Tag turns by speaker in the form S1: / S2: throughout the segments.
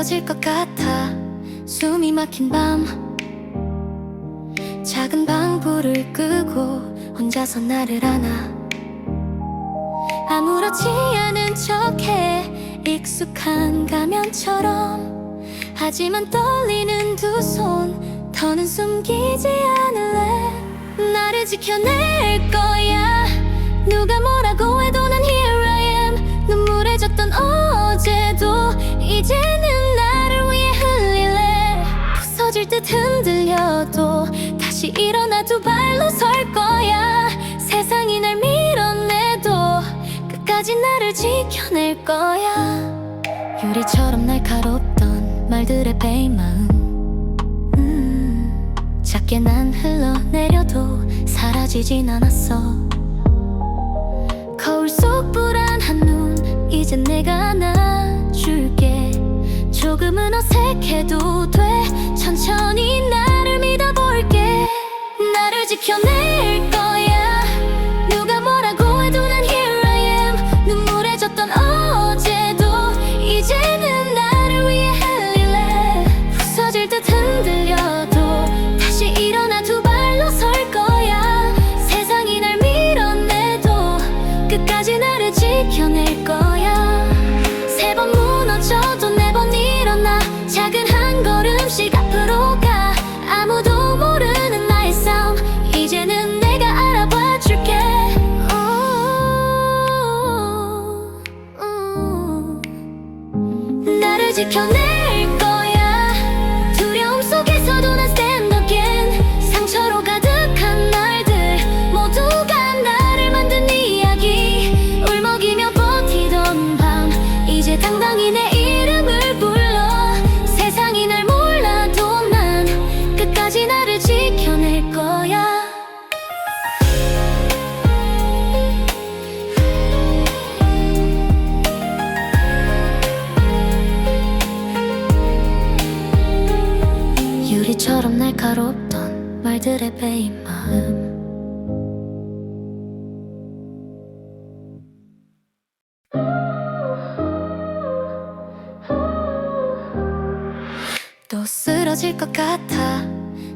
S1: 쓰러질 것 같아. 숨이 막힌 밤, 작은 방불을 끄고 혼자서 나를 안아. 아무렇지 않은 척해, 익숙한 가면처럼. 하지만 떨리는 두 손, 더는 숨기지 않을래. 나를 지켜낼 거야. 누가 뭐라고 해도 난 here I am. 눈물에 젖던 어제도 이제는 나를 위해 흘릴래. 부서질 듯 흔들려도 다시 일어나 두 발로 설 거야. 세상이 날 밀어내도 끝까지 나를 지켜낼 거야. 유리처럼 날카롭던 말들의 베인 마음, 작게 난 흘러내려도 사라지진 않았어. 거울 속 불안한 눈, 이젠 내가 안아줄게. 조금은 어색해도 돼, 천천히 나를 믿어볼게. 나를 지켜낼 거야. 누가 뭐라고 해도 난 here I am. 눈물에 젖던 어제도 이제는 나를 위해 흘릴래. 부서질 듯 흔들려도 다시 일어나 두 발로 설 거야. 세상이 날 밀어내도 끝까지 나를 지켜낼 거야. 세 번 무너져도 네 번 일어나. 작은 한 걸음씩 앞으로 가. 아무도 모르는 나의 싸움, 이제는 내가 알아봐 줄게. 나를 지켜낼 거야. 두려움 속에서도 난 stand again. 상처로 가득한 날들 모두가 나를 만든 이야기. 울먹이며 버티던 밤, 이제 당당히 내 이름을 불러. 세상이 날 몰라도 난 끝까지 나를 지켜낼 거야. 유리처럼 날카롭던 말들의 베인 마음, 또 쓰러질 것 같아.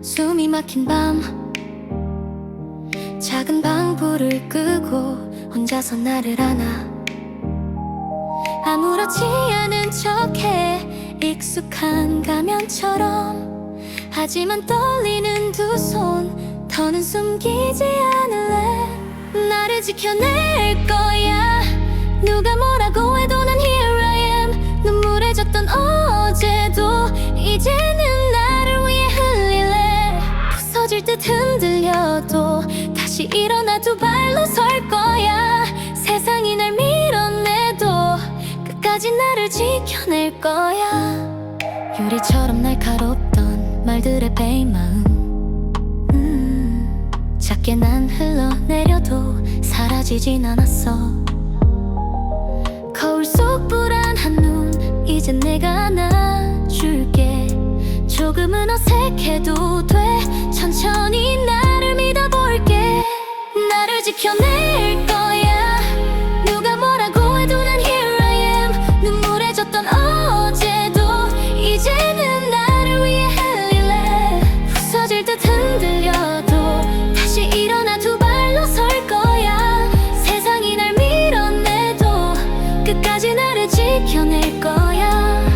S1: 숨이 막힌 밤, 작은 방불을 끄고 혼자서 나를 안아. 아무렇지 않은 척해, 익숙한 가면처럼. 하지만 떨리는 두 손, 더는 숨기지 않을래. 나를 지켜낼 거야. 누가 뭐라고 해도 난 here I am. 눈물에 젖던 어제도 이제는 나를 위해 흘릴래. 부서질 듯 흔들려도 다시 일어나 두 발로 설 거야. 세상이 날 밀어내도 끝까지 나를 지켜낼 거야. 유리처럼 날카롭던 말들의 베인 마음, 작게 난 흘러내려도 사라지진 않았어. 거울 속 불안한 눈, 이젠 내가 안아줄게. 조금은 어색해도 돼, 천천히 나를 믿어볼게. 나를 지켜낼 거야. 누가 뭐라고 해도 난 here I am. 눈물에 젖던 어제도 이제는 나를 위해 흘릴래. 부서질 듯 흔들려도 다시 일어나 두 발로 설 거야. 세상이 날 밀어내도 끝까지 나를 지켜낼 거야.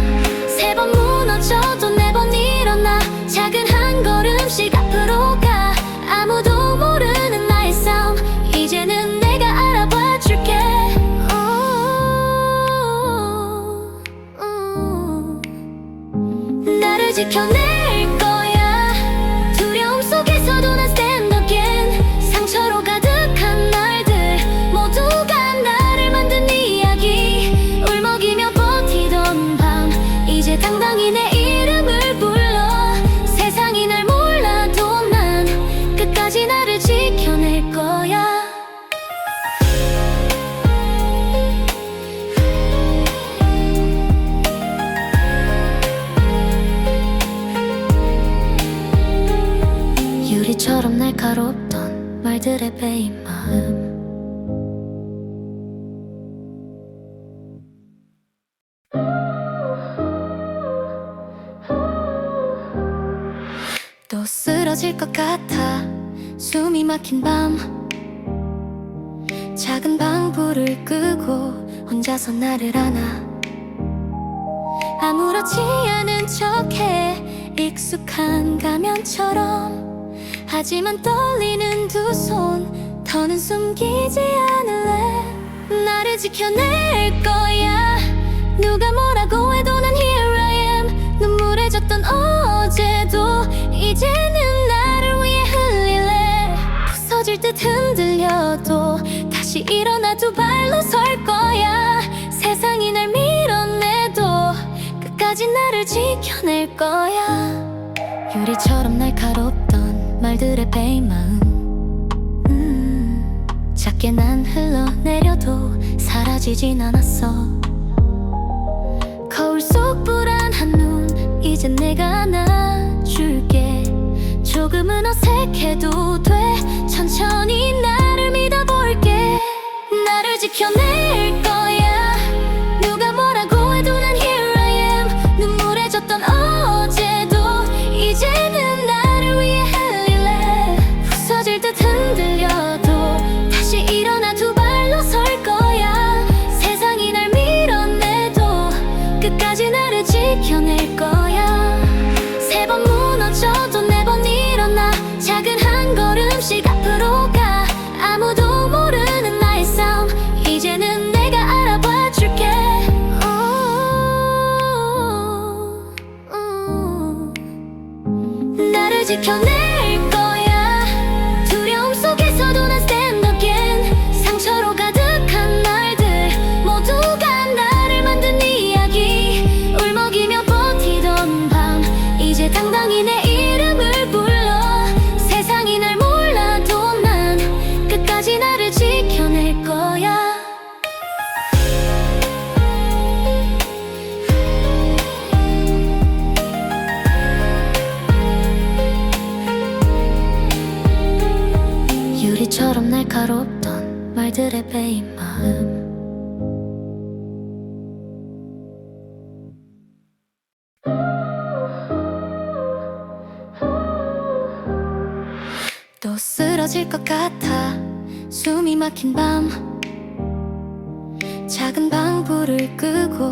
S1: 세 번 무너져도 네 번 일어나. 작은 한 걸음씩 앞으로 가. 아무도 모르는 나의 싸움, 이제는 내가 알아봐 줄게. 나를 지켜낼 거야. 두려움 속에서도 난 stand again. 상처로 가득한 날들 모두가 나를 만든 이야기. 울먹이며 버티던 밤, 이제 당당히 내 이름을 불러. 세상이 날 몰라도 난 끝까지 나를 지켜낼 거야. 쓰러질 것 같아 숨이 막힌 밤 작은 방불을 끄고 혼자서 나를 안아 아무렇지 않은 척해 익숙한 가면처럼 하지만 떨리는 두 손 더는 숨기지 않을래 나를 지켜낼 거야 누가 뭐라고 해도 난 here I am 눈물에 젖던 어제도 이제는 나를 위해 흘릴래 부서질 듯 흔들려도 다시 일어나 두 발로 설 거야 세상이 날 밀어내도 끝까지 나를 지켜낼 거야 유리처럼 날카롭던 말들의 베인 마음 작게 난 흘러내려도 사라지진 않았어 거울 속 불안한 눈 이젠 내가 안아줄게 조금은 어색해도 돼 천천히 나를 믿어볼게 나를 지켜낼 거야 누가 뭐라고 해도 난 here I am 눈물에 젖던 어제도 이제는 나를 위해 흘릴래 부서질 듯 흔들려도 다시 일어나 두 발로 설 거야 세상이 날 밀어내도 끝까지 나를 지켜낼 거야 세 번 무너져도 네 번 일어나 작은 한 걸음씩 앞으로 가 아무도 모르는 나의 싸움 이제는 내가 알아봐 줄게 나를 지켜낼 거야 두려움 속에서도 난 stand again 상처로 가득한 날들 모두가 나를 만든 이야기 울먹이며 버티던 밤 이제 당당히 내 이름을 불러 세상이 날 몰라도 난 끝까지 나를 지켜낼 거야 유리처럼 날카롭던 말들의 베인 마음 또 쓰러질 것 같아 숨이 막힌 밤 작은 방불을 끄고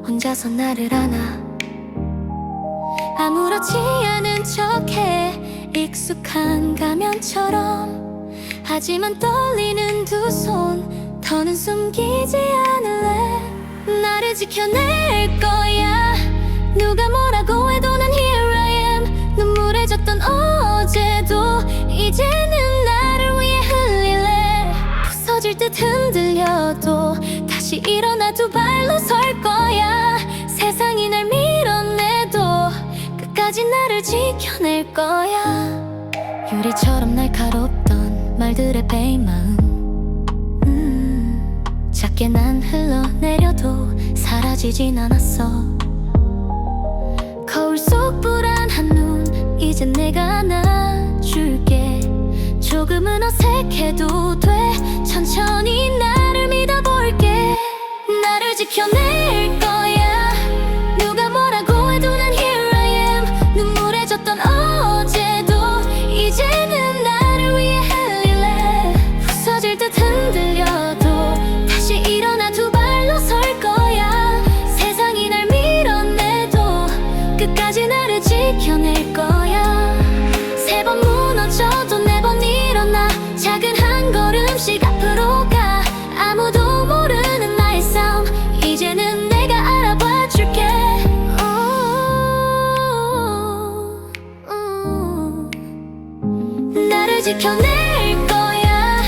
S1: 혼자서 나를 안아 아무렇지 않은 척해 익숙한 가면처럼 하지만 떨리는 두 손 더는 숨기지 않을래 나를 지켜낼 거야 누가 뭐라고 해도 난 here I am 눈물에 젖던 어제도 이제는 나를 위해 흘릴래 부서질 듯 흔들려도 다시 일어나 두 발로 설 거야 세상이 날 밀어내도 끝까지 나를 지켜낼 거야 유리처럼 날카롭던 말들의 베인 마음 작게 난 흘러내려도 사라지진 않았어 거울 속 불안한 눈 이젠 내가 안아줄게 조금은 어색해도 돼 천천히 나를 믿어볼게 나를 지켜낼 거야 누가 뭐라고 해도 난 here I am 눈물에 젖던 어제도 이제는 나를 위해 흘릴래 부서질 듯 흔들려도 다시 일어나 두 발로 설 거야 세상이 날 밀어내도 끝까지 나를 지켜낼 거야 세 번 무너져도 네 번 일어나 작은 한 걸음씩 앞으로 가 아무도 모르는 나의 싸움 이제는 내가 알아봐 줄게 나를 지켜낼 거야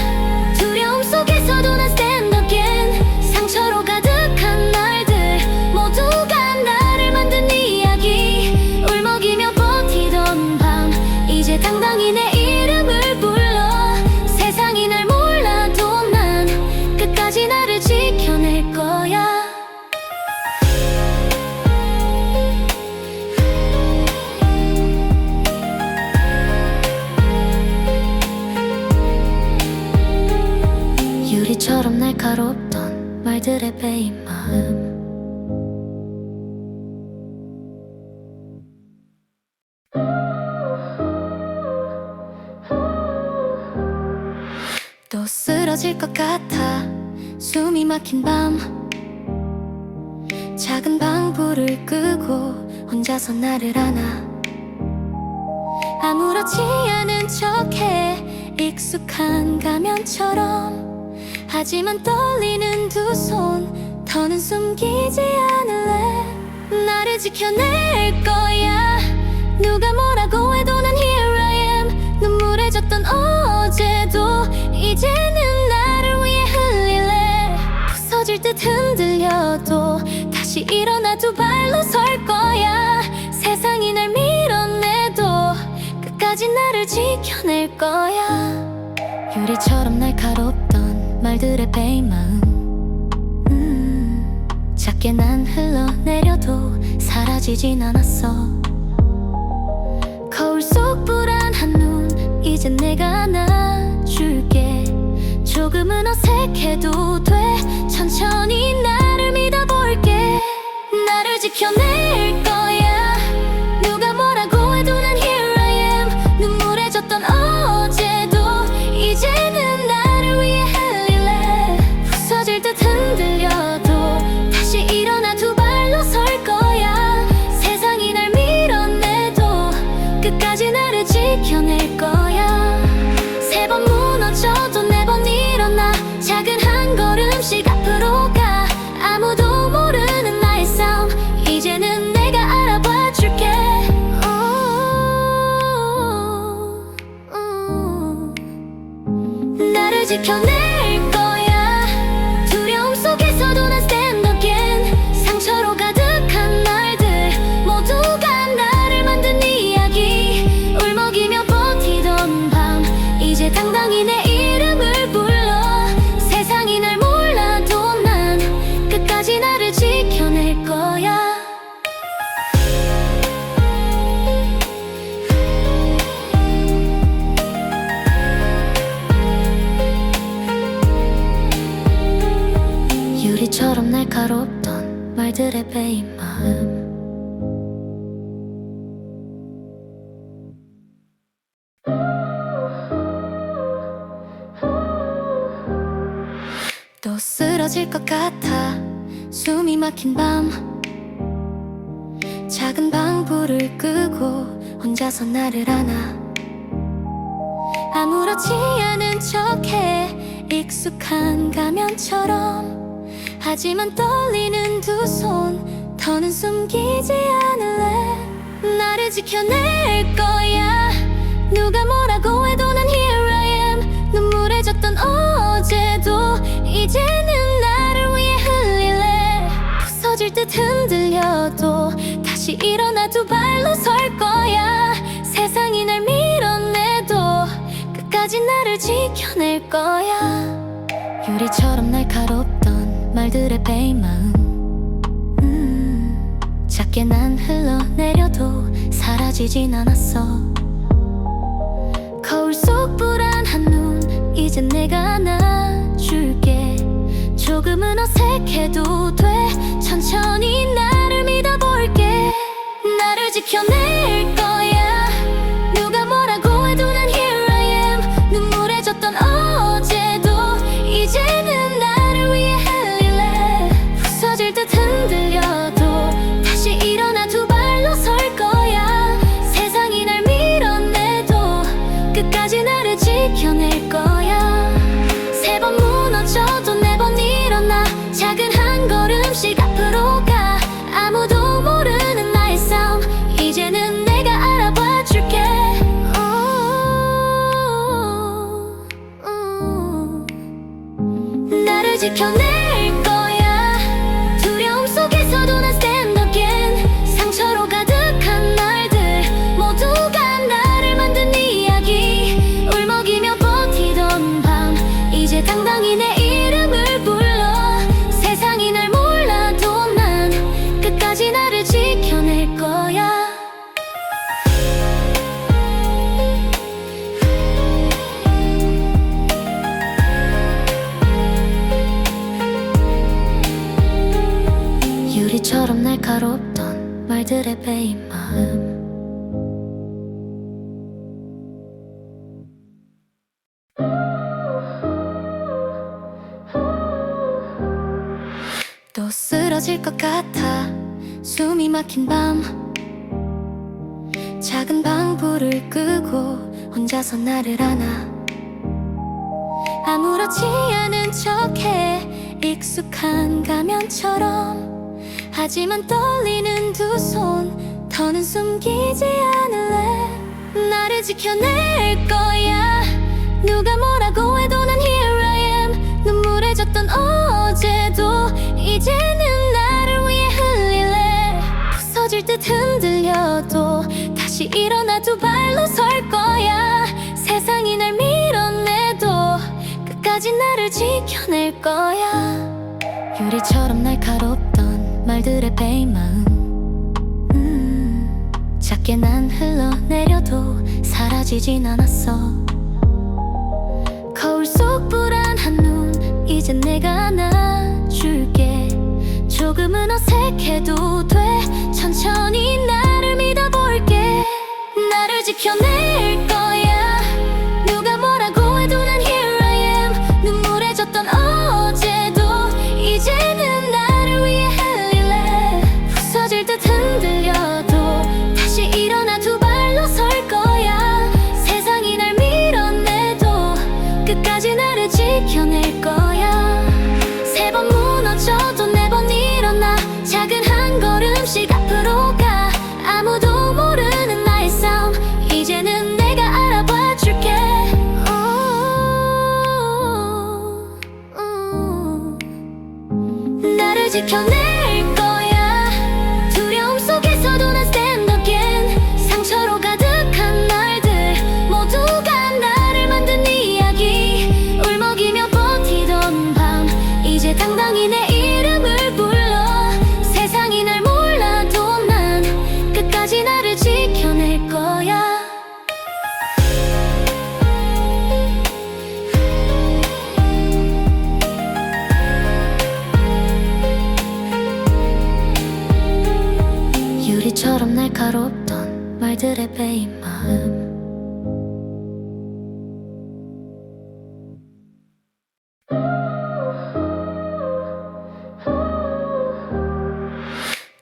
S1: 두려움 속에서도 난 stand again 상처로 가득한 날들 모두가 나를 만든 이야기 울먹이며 버티던 밤 이제 당당히 내 이름을 불러 세상이 날 몰라도 난 끝까지 나를 지켜낼 거야 유리처럼 날카롭던 말들의 베인 마음 쓰러질 것 같아. 숨이 막힌 밤, 작은 방불을 끄고 혼자서 나를 안아. 아무렇지 않은 척해, 익숙한 가면처럼. 하지만 떨리는 두 손, 더는 숨기지 않을래. 나를 지켜낼 거야. 누가 뭐라고 해도 난 here I am. 눈물에 젖던 어제도 이제는 나를 위해 흘릴래. 부서질 듯 흔들려도 다시 일어나 두 발로 설 거야. 세상이 날 밀어내도 끝까지 나를 지켜낼 거야. 유리처럼 날카롭던 말들의 베인 마음, 작게 난 흘러내려도 사라지진 않았어. 거울 속 불안한 눈, 이젠 내가 안아줄게. 조금은 어색해도 돼. 천천히 나를 믿어볼게. 나를 지켜낼 거야. 누가 뭐라고 해도 난 here I am. 눈물에 젖던 어제도 이제는 나를 위해 흘릴래. 부서질 듯 흔들려도 다시 일어나 두 발로 설 거야. 세상이 날 밀어내도 끝까지 나를 지켜낼 거야. 세 번 무너져도 네 번 일어나. 작은 한 걸음씩 앞으로 가. 아무도 모르는 나의 싸움, 이제는 내가 알아봐 줄게. 나를 지켜낼 거야. 두려움 속에서도 난 stand again. 상처로 가득한 날들 모두가 나를 만든 이야기. 울먹이며 버티던 밤, 이제 당당히 내 이름을 불러. 세상이 날 몰라도 난 끝까지 나를 지켜낼 거야. 유리처럼 날카롭던 말들의 베인 마음, 또 쓰러질 것 같아. 숨이 막힌 밤, 작은 방불을 끄고 혼자서 나를 안아. 아무렇지 않은 척해, 익숙한 가면처럼. 하지만 떨리는 두 손, 더는 숨기지 않을래. 나를 지켜낼 거야. 누가 뭐라고 해도 난 here I am. 눈물에 젖던 어제도 이제는 나를 위해 흘릴래. 부서질 듯 흔들려도 다시 일어나 두 발로 설 거야. 세상이 날 밀어내도 끝까지 나를 지켜낼 거야. 유리처럼 날카롭던 말들의 베인 마음, 작게 난 흘러내려도 사라지진 않았어. 거울 속 불안한 눈, 이젠 내가 안아줄게. 조금은 어색해도 돼. 천천히 나를 믿어볼게. 나를 지켜낼 거야. 누가 뭐라고 해도 난 here I am. 눈물에 젖던 어제도 이제는 나를 위해 흘릴래. 부서질 듯 흔들려도 다시 일어나 두 발로 설 거야. 세상이 날 밀어내도 끝까지 나를 지켜낼 거야. 세 번 무너져도 네 번 일어나. 작은 한 걸음씩 앞으로 가. 아무도 모르는 나의 싸움, 이제는 내가 알아봐 줄게. 나를 지켜낼 거야. 두려움 속에서도 난 stand again. 상처로 가득한 날들 모두가 나를 만든 이야기. 울먹이며 버티던 밤, 이제 당당히 내 이름을 불러. 세상이 날 몰라도 난 끝까지 나를 지켜낼 거야. 유리처럼 날카롭던 말들의 베인 마음, 또 쓰러질 것 같아 숨이 막힌 밤 작은 방불을 끄고 혼자서 나를 안아 아무렇지 않은 척해 익숙한 가면처럼 하지만 떨리는 두 손 더는 숨기지 않을래 나를 지켜낼 거야 누가 뭐라고 해도 난 here I am 눈물에 젖던 어제도 이제는 나를 위해 흘릴래 부서질 듯 흔들려도 다시 일어나 두 발로 설 거야 세상이 날 밀어내도 끝까지 나를 지켜낼 거야 유리처럼 날카롭던 말들의 베인 마음 작게 난 흘러내려도 사라지진 않았어 거울 속 불안한 눈 이젠 내가 안아줄게 조금은 어색해도 돼 천천히 나를 믿어볼게 나를 지켜낼 거야 누가 뭐라고 해도 난 here I am 눈물에 젖던 어제도 이제는 나를 위해 흘릴래 부서질 듯 흔들려도 다시 일어나 두 발로 설 거야 세상이 날 밀어내도 끝까지 나를 지켜낼 거야 세 번 무너져도 네 번 일어나 작은 한 걸음씩 앞으로 가 아무도 모르는 나의 싸움 이제는 내가 알아봐 줄게 나를 지켜낼 거야 두려움 속에서도 난 stand again 상처로 가득한 날들 모두가 나를 만든 이야기 울먹이며 버티던 밤 이제 당당히 내 이름을 불러 세상이 날 몰라도 난 끝까지 나를 지켜낼 거야 유리처럼 날카롭던 말들의 베인 마음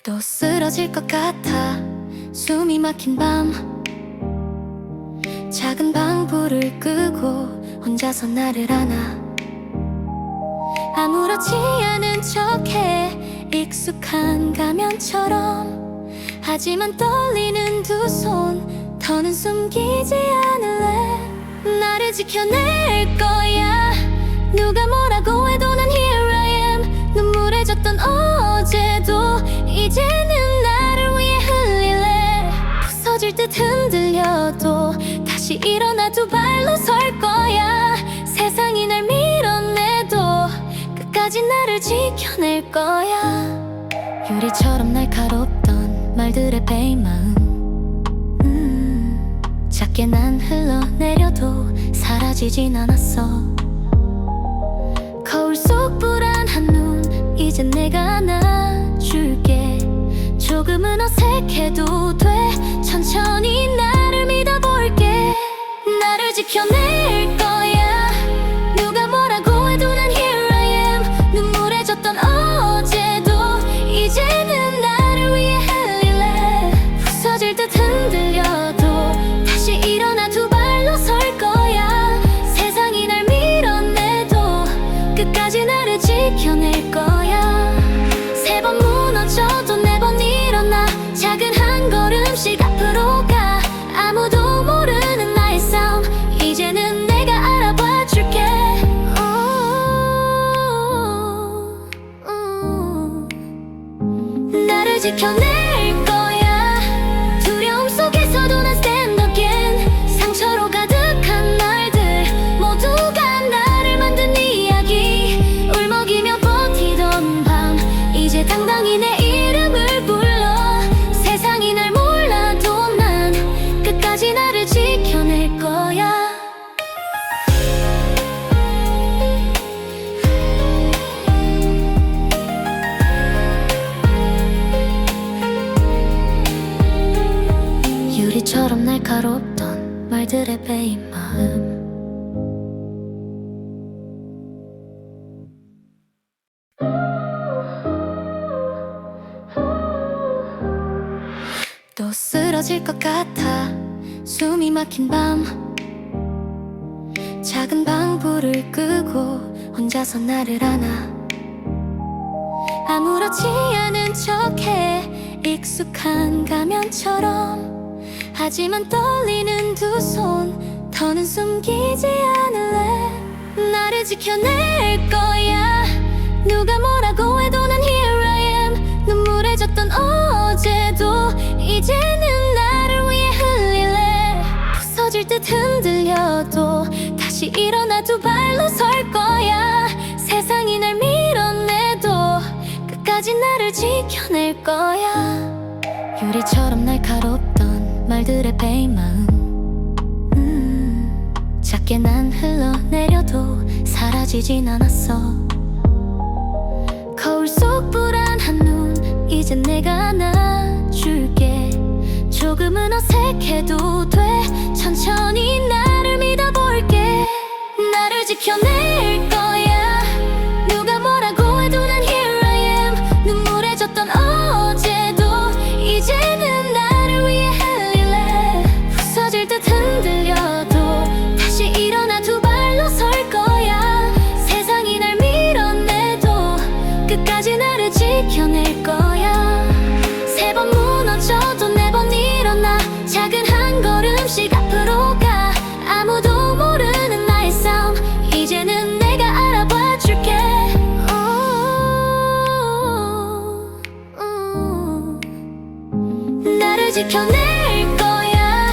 S1: 또 쓰러질 것 같아 숨이 막힌 밤 작은 방불을 끄고 혼자서 나를 안아 아무렇지 않은 척해 익숙한 가면처럼 하지만 떨리는 두 손 더는 숨기지 않을래 나를 지켜낼 거야 누가 뭐라고 해도 난 here I am 눈물에 젖던 어제도 이제는 나를 위해 흘릴래 부서질 듯 흔들려도 다시 일어나 두 발로 설 거야 세상이 날 밀어내도 끝까지 나를 지켜낼 거야 유리처럼 날카롭던 말들의 베인 마음 작게 난 흘러내려도 사라지진 않았어 거울 속 불안한 눈 이젠 내가 안아줄게 조금은 어색해도 돼 천천히 나를 믿어볼게 나를 지켜낼 거야 누가 뭐라고 해도 난 here I am 눈물에 젖던 어제도 이제는 나를 위해 흘릴래 부서질 듯 흔들려도 다시 일어나 두 발로 설 거야 세상이 날 밀어내도 끝까지 나를 지켜낼 거야 세 번 무너져도 네 번 일어나 작은 한 걸음씩 앞으로 가 아무도 모르는 나의 싸움 이제는 내가 알아봐 줄게 나를 지켜낼 거야 두려움 속에서도 난 stand again 상처로 가득한 날들 모두가 나를 만든 이야기 울먹이며 버티던 밤 이제 당당히 내 이름을 불러 세상이 날 몰라도 난 끝까지 나를 지켜낼 거야 유리처럼 날카롭던 말들의 베인 마음 쓰러질 것 같아 숨이 막힌 밤 작은 방불을 끄고 혼자서 나를 안아 아무렇지 않은 척해 익숙한 가면처럼 하지만 떨리는 두 손 더는 숨기지 않을래 나를 지켜낼 거야 누가 뭐라고 해도 난 here I am 눈물에 젖던 어제도 이제는 나를 위해 흘릴래 부서질 듯 흔들려도 다시 일어나 두 발로 설 거야 세상이 날 밀어내도 끝까지 나를 지켜낼 거야 유리처럼 날카롭던 말들의 베인 마음 작게 난 흘러내려도 사라지진 않았어 거울 속 불안한 눈 이젠 내가 안아줄게 조금은 어색해도 돼 천천히 나를 믿어볼게 나를 지켜낼 거야 누가 뭐라고 해도 난 here I am 눈물에 젖던 어제도 이제는 나를 위해 흘릴래 부서질 듯 흔들려도 다시 일어나 두 발로 설 거야 세상이 날 밀어내도 끝까지 나를 지켜낼 거야 세 번 무너져도 네 번 일어나 작은 한 걸음씩 앞으로 가 아무도 모르는 나의 삶 이제는 내가 알아봐 줄게 나를 지켜낼 거야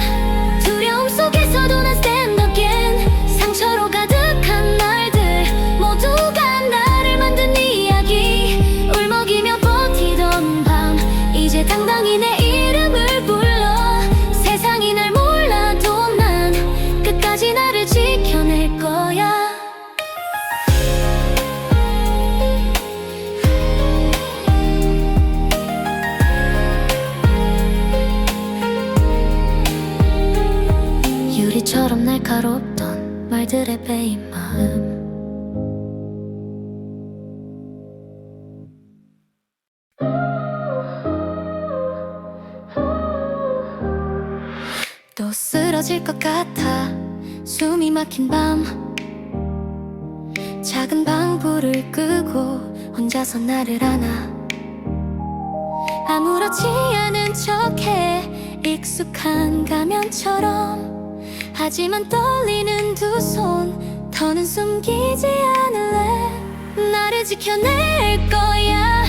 S1: 두려움 속에서도 난 stand again 상처로 가득한 날들 모두가 나를 만든 이야기 울먹이며 버티던 밤 이제 당당히 내 이름을 불러 세상이 날 몰라도 난 끝까지 나를 지켜낼 거야 유리처럼 날카롭던 말들의 베인 마음 또 쓰러질 것 같아 숨이 막힌 밤 작은 방불을 끄고 혼자서 나를 안아 아무렇지 않은 척해 익숙한 가면처럼 하지만 떨리는 두 손 더는 숨기지 않을래 나를 지켜낼 거야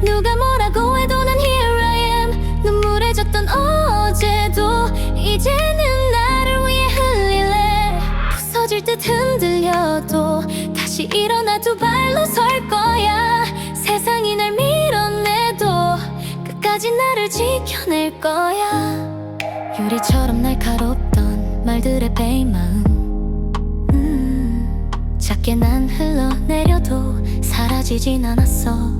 S1: 누가 뭐라고 해도 난 here I am 눈물에 젖던 어제도 이제는 나를 위해 흘릴래 부서질 듯 흔들려도 다시 일어나 두 발로 설 거야 세상이 날 밀어내도 끝까지 나를 지켜낼 거야 유리처럼 날카롭던 말들의 베인 마음 작게 난 흘러내려도 사라지진 않았어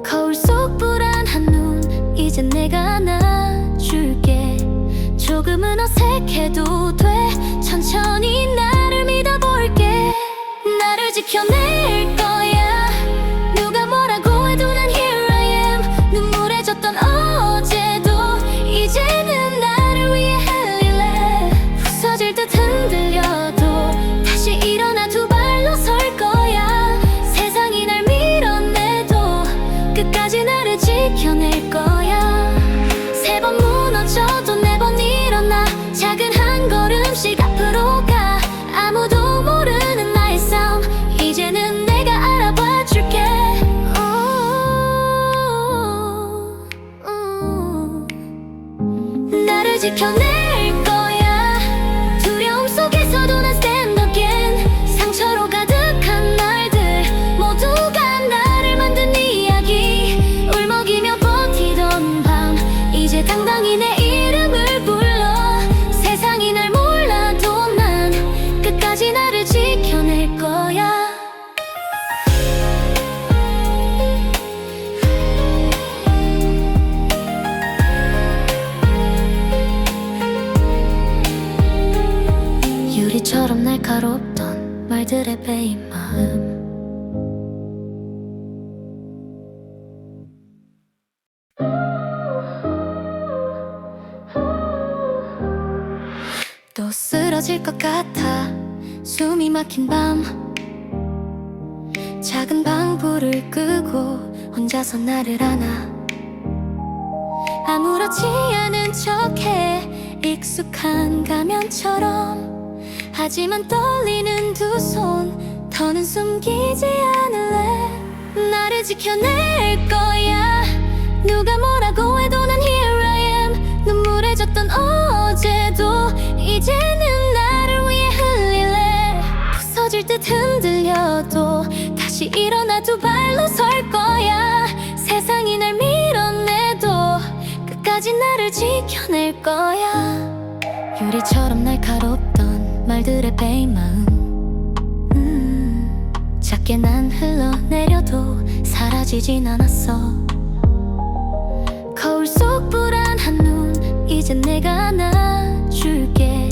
S1: 거울 속 불안한 눈 이젠 내가 안아줄게 조금은 어색해도 돼 천천히 나를 믿어볼게 나를 지켜낼 거야 누가 뭐라고 해도 난 here I am 눈물에 젖던 어제도 이제는 나를 위해 흘릴래 부서질 듯 흔들려도 다시 일어나 두 발로 설 거야 세상이 날 밀어내도 끝까지 나를 지켜낼 거야 세 번 무너져도 네 번 일어나 작은 한 걸음씩 앞으로 가 아무도 모르는 나의 삶 이제는 내가 알아봐 줄게 나를 지켜낼 거야 두려움 속에서도 난 stand again 상처로 가득한 날들 모두가 나를 만든 이야기 울먹이며 버티던 밤 이제 당당히 내 이름을 불러 세상이 날 몰라도 난 끝까지 나를 지켜낼 거야 유리처럼 날카롭던 말들의 베인 마음 쓰러질 것 같아. 숨이 막힌 밤, 작은 방불을 끄고 혼자서 나를 안아. 아무렇지 않은 척해, 익숙한 가면처럼. 하지만 떨리는 두 손, 더는 숨기지 않을래. 나를 지켜낼 거야. 누가 뭐라고 해도 난 here I am. 눈물에 젖던 어제도 이제는 나를 위해 흘릴래. 부서질 듯 흔들려도 다시 일어나 두 발로 설 거야. 세상이 날 밀어내도 끝까지 나를 지켜낼 거야. 유리처럼 날카롭던 말들의 베인 마음, 작게 난 흘러내려도 사라지진 않았어. 거울 속 불안한 눈, 이젠 내가 안아줄게.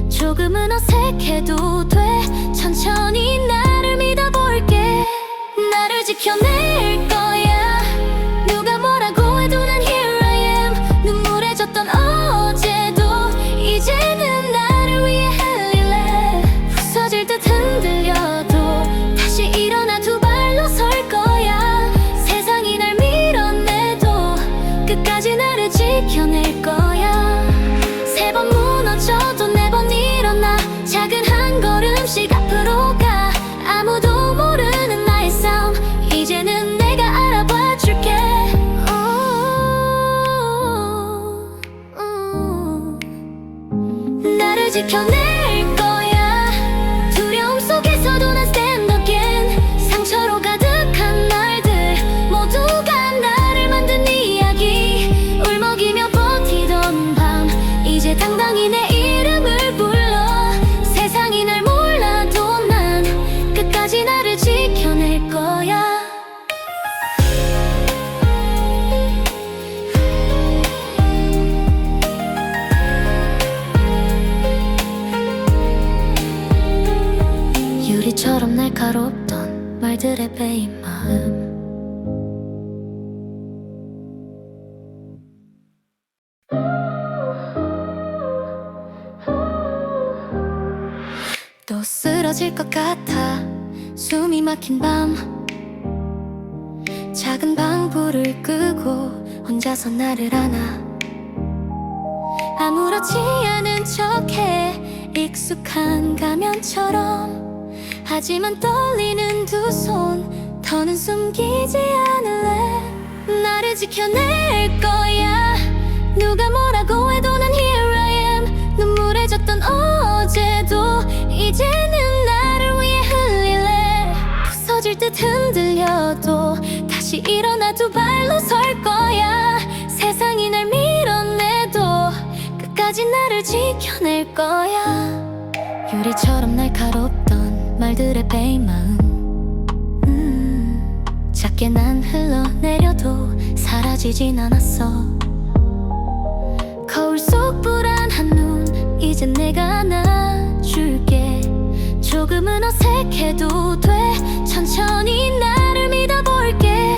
S1: 조금은 어색해도 돼. 천천히 나를 믿어볼게. 나를 지켜낼 거야. 누가 뭐라고 해도 난 here I am. 눈물에 젖던 어제도 이제는 나를 위해 흘릴래. 부서질 듯 흔들려도 다시 일어나 두 발로 설 거야. 세상이 날 밀어내도 끝까지 나를 지켜낼 거야. 세 번 무너져도 네 번 일어나. 작은 한 걸음씩 앞으로 가. 아무도 모르는 나의 삶, 이제는 내가 알아봐 줄게. 나를 지켜낼 거야. 두려움 속에서도 난 stand again. 상처로 가득한 날들 모두가 나를 만든 이야기. 울먹이며 버티던 밤, 이제 당당히 내 이름을 불러. 세상이 날 몰라도 난 끝까지 나를 지켜낼 거야. 유리처럼 날카롭던 말들의 베인 마음, 또 쓰러질 것 같아. 숨이 막힌 밤, 작은 방불을 끄고 혼자서 나를 안아. 아무렇지 않은 척해, 익숙한 가면처럼. 하지만 떨리는 두 손, 더는 숨기지 않을래. 나를 지켜낼 거야. 누가 뭐라고 해도 난 here I am. 눈물에 젖던 어제도 이제는 나를 위해 흘릴래. 부서질 듯 흔들려도 다시 일어나 두 발로 설 거야. 세상이 날 밀어내도 끝까지 나를 지켜낼 거야. 유리처럼 날카롭던 말들의 베인 마음, 작게 난 흘러내려도 사라지진 않았어. 거울 속 불안한 눈, 이젠 내가 안아줄게. 조금은 어색해도 돼. 천천히 나를 믿어볼게.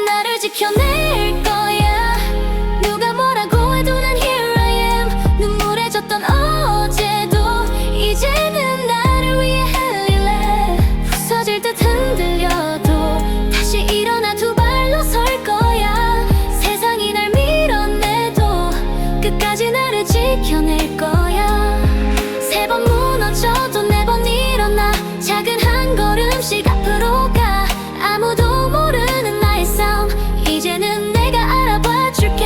S1: 나를 지켜낼 거야. 누가 뭐라고 해도 난 here I am. 눈물에 젖던 어제도 이제는 나를 위해 흘릴래. 부서질 듯 흔들려도 다시 일어나 두 발로 설 거야. 세상이 날 밀어내도 끝까지 나를 지켜낼 거야. 세 번 무너져도 네 번 일어나. 작은 한 걸음씩 앞으로 가. 아무도 모르는 나의 삶, 이제는 내가 알아봐 줄게.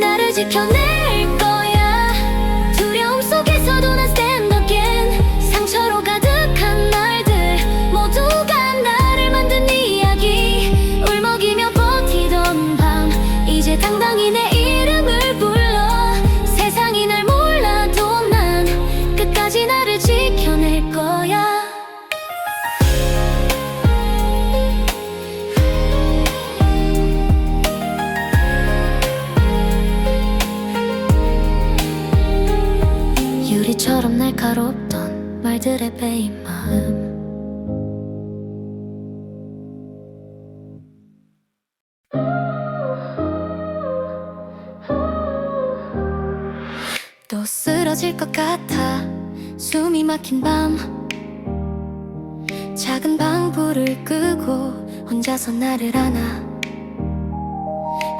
S1: 나를 지켜낼 거야. 두려움 속에서도 난 stand again. 상처로 가득한 날들 모두가 나를 만든 이야기. 울먹이며 버티던 밤, 이제 당당히 내 이름을 불러. 세상이 날 몰라도 난 끝까지 나를 지켜낼 거야. 유리처럼 날카롭던 말들의 베인 마음, 쓰러질 것 같아 숨이 막힌 밤 작은 방불을 끄고 혼자서 나를 안아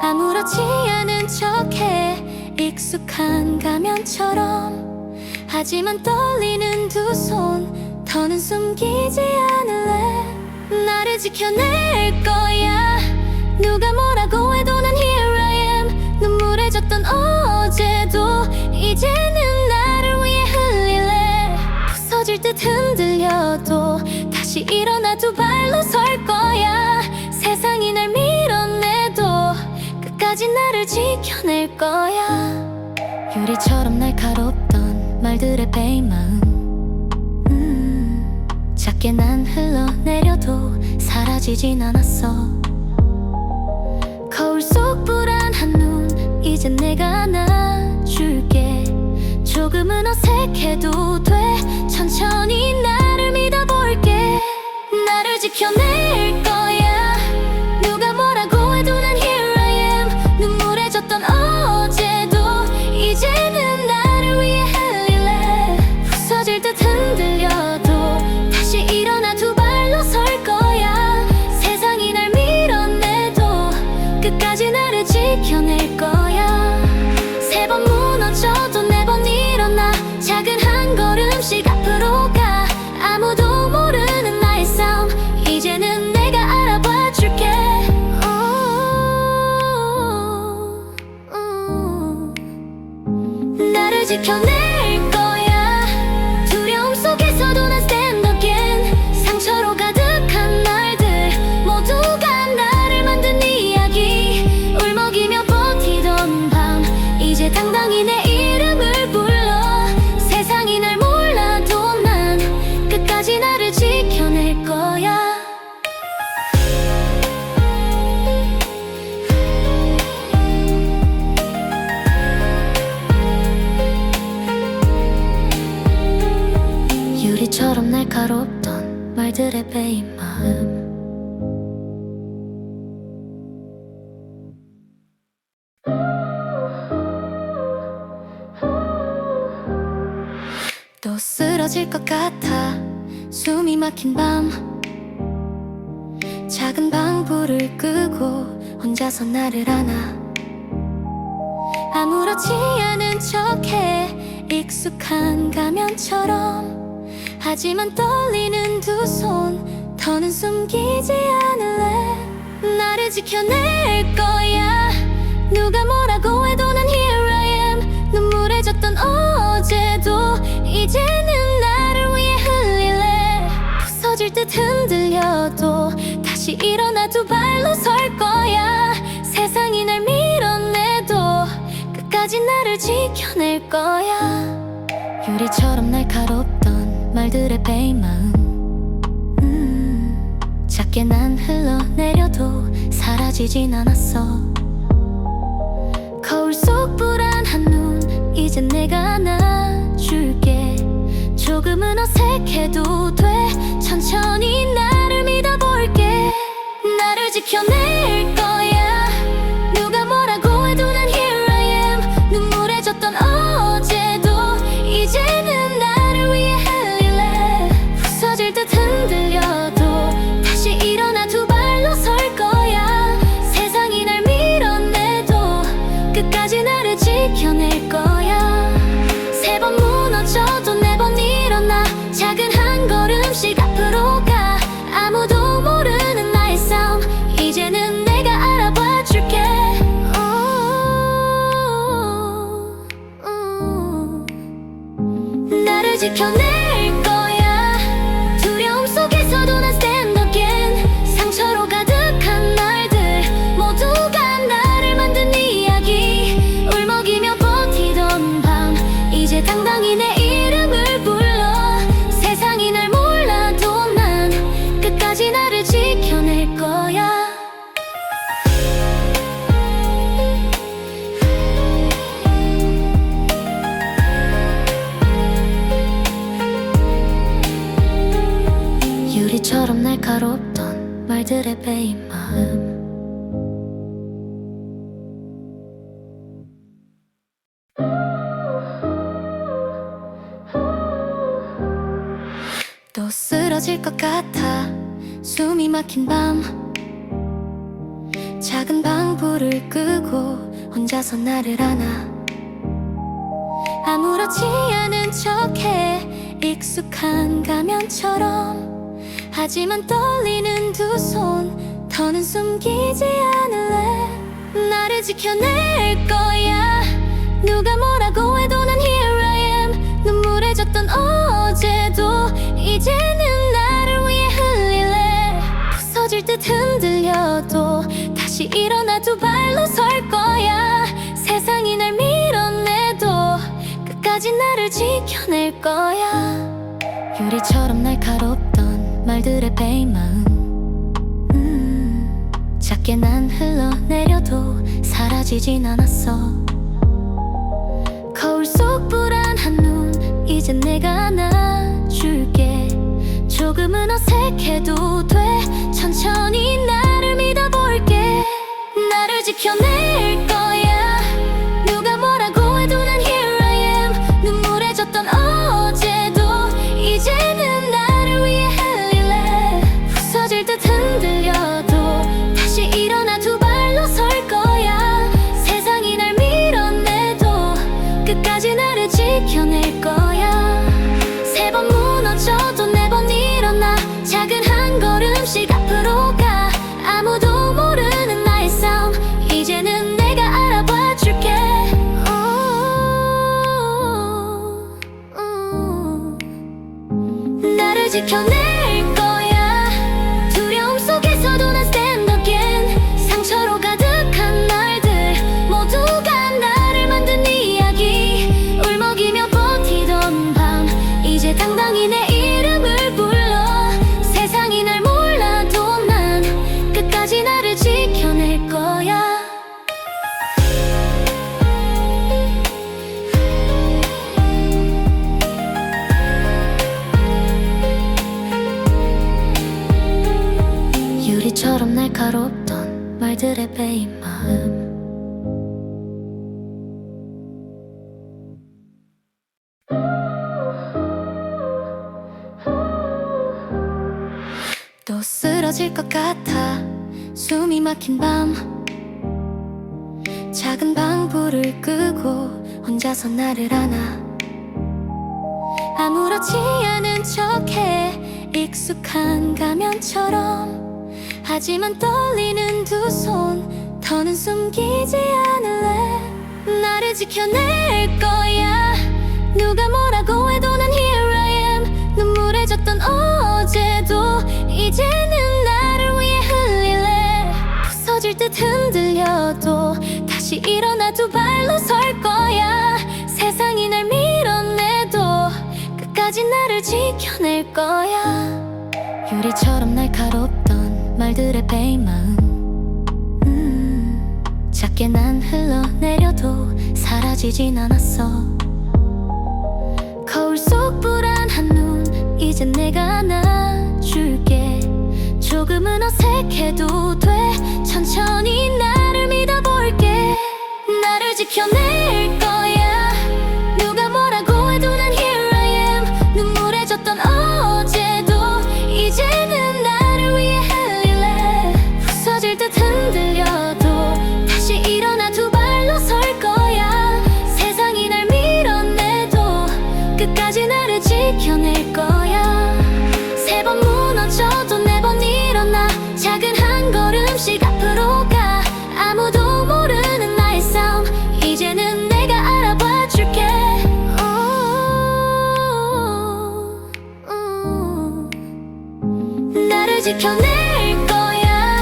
S1: 아무렇지 않은 척해 익숙한 가면처럼 하지만 떨리는 두 손 더는 숨기지 않을래 나를 지켜낼 거야 누가 뭐라고 해도 난 here I am 눈물에 젖던 어제도 이제는 나를 위해 흘릴래 부서질 듯 흔들려도 다시 일어나 두 발로 설 거야 세상이 날 밀어내도 끝까지 나를 지켜낼 거야 유리처럼 날카롭던 말들의 베인 마음 작게 난 흘러내려도 사라지진 않았어 거울 속 불안한 눈 이젠 내가 안아줄게 조금은 어색해도 돼 천천히 나를 믿어볼게 나를 지켜낼 거야 누가 뭐라고 해도 난 here I am 눈물에 젖던 어제도 이제는 나를 위해 흘릴래 부서질 듯 흔들려도 다시 일어나 두 발로 설 거야 세상이 날 밀어내도 끝까지 나를 지켜낼 거야 세 번 무너져도 네 번 일어나 작은 한 걸음씩 앞으로 가 아무도 모르는 나의 싸움 이제는 내가 알아봐 줄게 나를 지켜낼 거야 두려움 속에서도 난 stand again 상처로 가득한 날들 모두가 나를 만든 이야기 울먹이며 버티던 밤 이제 당당히 내 이름을 불러 세상이 날 몰라도 난 끝까지 나를 지켜낼 거야 유리처럼 날카롭던 말들의 베인 마음 또 쓰러질 것 같아 숨이 막힌 밤 작은 방불을 끄고 혼자서 나를 안아 아무렇지 않은 척해 익숙한 가면처럼 하지만 떨리는 두 손 더는 숨기지 않을래 나를 지켜낼 거야 누가 뭐라고 해도 난 here I am 눈물에 젖던 어제도 이제는 나를 위해 흘릴래 부서질 듯 흔들려도 다시 일어나 두 발로 설 거야 세상이 날 밀어내도 끝까지 나를 지켜낼 거야 유리처럼 날카롭던 말들의 베인 마음 작게 난 흘러내려도 사라지진 않았어 거울 속 불안한 눈 이젠 내가 안아줄게 조금은 어색해도 돼 천천히 나를 믿어볼게 나를 지켜낼 거야 누가 뭐라고 해도 난 here I am 눈물에 젖던 어제도 이제는 나를 위해 흘릴래 부서질 듯 흔들려도 다시 일어나 두 발로 설 거야 세상이 날 밀어내도 끝까지 나를 지켜낼 거야 세 번 무너져도 네 번 일어나 작은 한 걸음씩 앞으로 가 아무도 모르는 나의 싸움 이제는 내가 알아봐 줄게 나를 지켜낼 거야 두려움 속에서도 난 stand again 상처로 가득한 날들 모두가 나를 만든 이야기 울먹이며 버티던 밤 이제 당당히 내 이름을 불러 세상이 날 몰라도 난 끝까지 나를 지켜낼 거야 유리처럼 날카롭던 말들의 베인 마음 또 쓰러질 것 같아 숨이 막힌 밤 작은 방불을 끄고 혼자서 나를 안아 아무렇지 않은 척해 익숙한 가면처럼 하지만 떨리는 두 손 더는 숨기지 않을래 나를 지켜낼 거야 누가 뭐라고 해도 난 here I am 눈물에 젖던 어제도 이제는 나를 위해 흘릴래 부서질 듯 흔들려도 다시 일어나 두 발로 설 거야 세상이 날 밀어내도 끝까지 나를 지켜낼 거야 유리처럼 날카롭던 말들의 베인 마음 작게 난 흘러내려도 사라지진 않았어 거울 속 불안한 눈 이젠 내가 안아줄게 조금은 어색해도 돼 천천히 나를 믿어볼게 나를 지켜낼 거야 누가 뭐라고 해도 난 here I am 눈물에 젖던 어제도 이제는 나를 위해 흘릴래 부서질 듯 흔들려도 다시 일어나 두 발로 설 거야 세상이 날 밀어내도 끝까지 나를 지켜낼 거야 세 번 무너져도 네 번 일어나 작은 한 걸음씩 앞으로 가 아무도 모르는 나의 싸움 이제는 내가 알아봐 줄게 나를 지켜낼 거야 두려움 속에서도 난 stand again 상처로 가득한 날들 모두가 나를 만든 이야기 울먹이며 버티던 밤 이제 당당히 내 이름을 불러 세상이 날 몰라도 난 끝까지 나를 지켜낼 거야 유리처럼 날카롭던 말들의 베인 마음 또 쓰러질 것 같아 숨이 막힌 밤 작은 방불을 끄고 혼자서 나를 안아 아무렇지 않은 척해 익숙한 가면처럼 하지만 떨리는 두 손 더는 숨기지 않을래 나를 지켜낼 거야 누가 뭐라고 해도 난 here I am 눈물에 젖던 어제도 이제는 나를 위해 흘릴래 부서질 듯 흔들려도 다시 일어나 두 발로 설 거야 세상이 날 밀어내도 끝까지 나를 지켜낼 거야 유리처럼 날카롭던 말들의 베인 마음 작게 난 흘러내려도 사라지진 않았어 거울 속 불안한 눈 이젠 내가 안아줄게 조금은 어색해도 돼 천천히 나를 믿어볼게 나를 지켜낼 거야 누가 뭐라고 해도 난 here I am 눈물에 젖던 어제도 이제는 나를 위해 흘릴래 부서질 듯 흔들려도 다시 일어나 두 발로 설 거야 세상이 날 밀어내도 끝까지 나를 지켜낼 거야 세 번 무너져도 네 번 일어나 작은 한 걸음씩 앞으로 가 아무도 모르는 나의 싸움 이제는 내가 알아봐 줄게 나를 지켜낼 거야